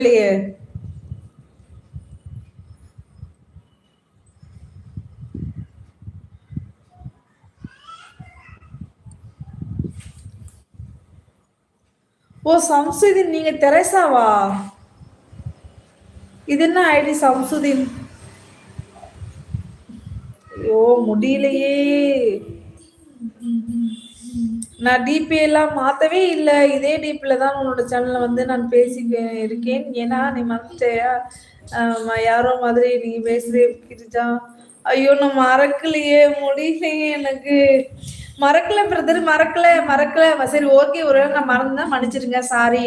இல்லையே. ஓ சம்சுதீன், நீங்க தெரேசாவா? இது என்ன ஐடி சம்சுதீன்? ஐயோ முடியலையே. நான் டிபி எல்லாம் மாத்தவே இல்லை. இதே டிபில தான் உன்னோட சேனல்ல வந்து நான் பேசி இருக்கேன். ஏன்னா நீ மறந்துட்டியா? யாரோ மாதிரி நீ பேசுறே கிரிஜா. ஐயோ நான் மறக்கலையே, முடியலையே எனக்கு. மறக்கல பிரதர், மறக்கல. சரி ஓகே, ஒரு வேளை நான் மறந்தா மன்னிச்சிருங்க, சாரி.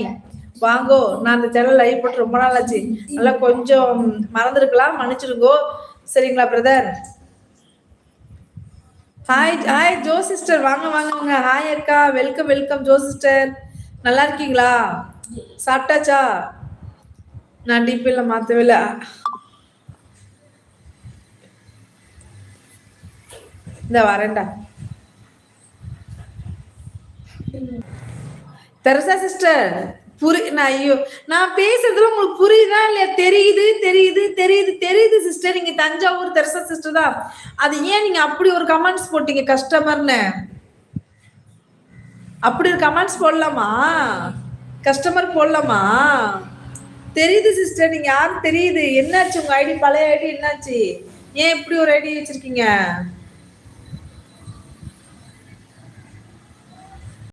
வாங்கோ, நான் அந்த சேனல் லைவ் போட்டு ரொம்ப நாள் ஆச்சு, நல்லா கொஞ்சம் மறந்துருக்கலாம், மன்னிச்சிருங்கோ. சரிங்களா பிரதர்? ஹாய் ஜோ சிஸ்டர், வாங்க வாங்க வாங்க. ஹாய் அக்கா, வெல்கம் ஜோ சிஸ்டர். நல்லா இருக்கீங்களா? சாப்பிட்டாச்சா? நான் டிபில மாத்தவே இல்லை. இந்த வரேன்டா. தெரசா சிஸ்டர், நான் ஐயோ, நான் பேசுறதுல உங்களுக்கு புரியுதா இல்லையா? தெரியுது சிஸ்டர். நீங்க தஞ்சாவூர் தெரசா சிஸ்டர் தான். அது ஏன் நீங்க அப்படி ஒரு கமெண்ட்ஸ் போட்டீங்க கஸ்டமர்னு? அப்படி ஒரு கமெண்ட்ஸ் போடலாமா? கஸ்டமர் போடலாமா? தெரியுது சிஸ்டர், நீங்க யாரும் தெரியுது. என்னாச்சு உங்க ஐடி? பழைய ஐடி என்னாச்சு? ஏன் இப்படி ஒரு ஐடி வச்சிருக்கீங்க?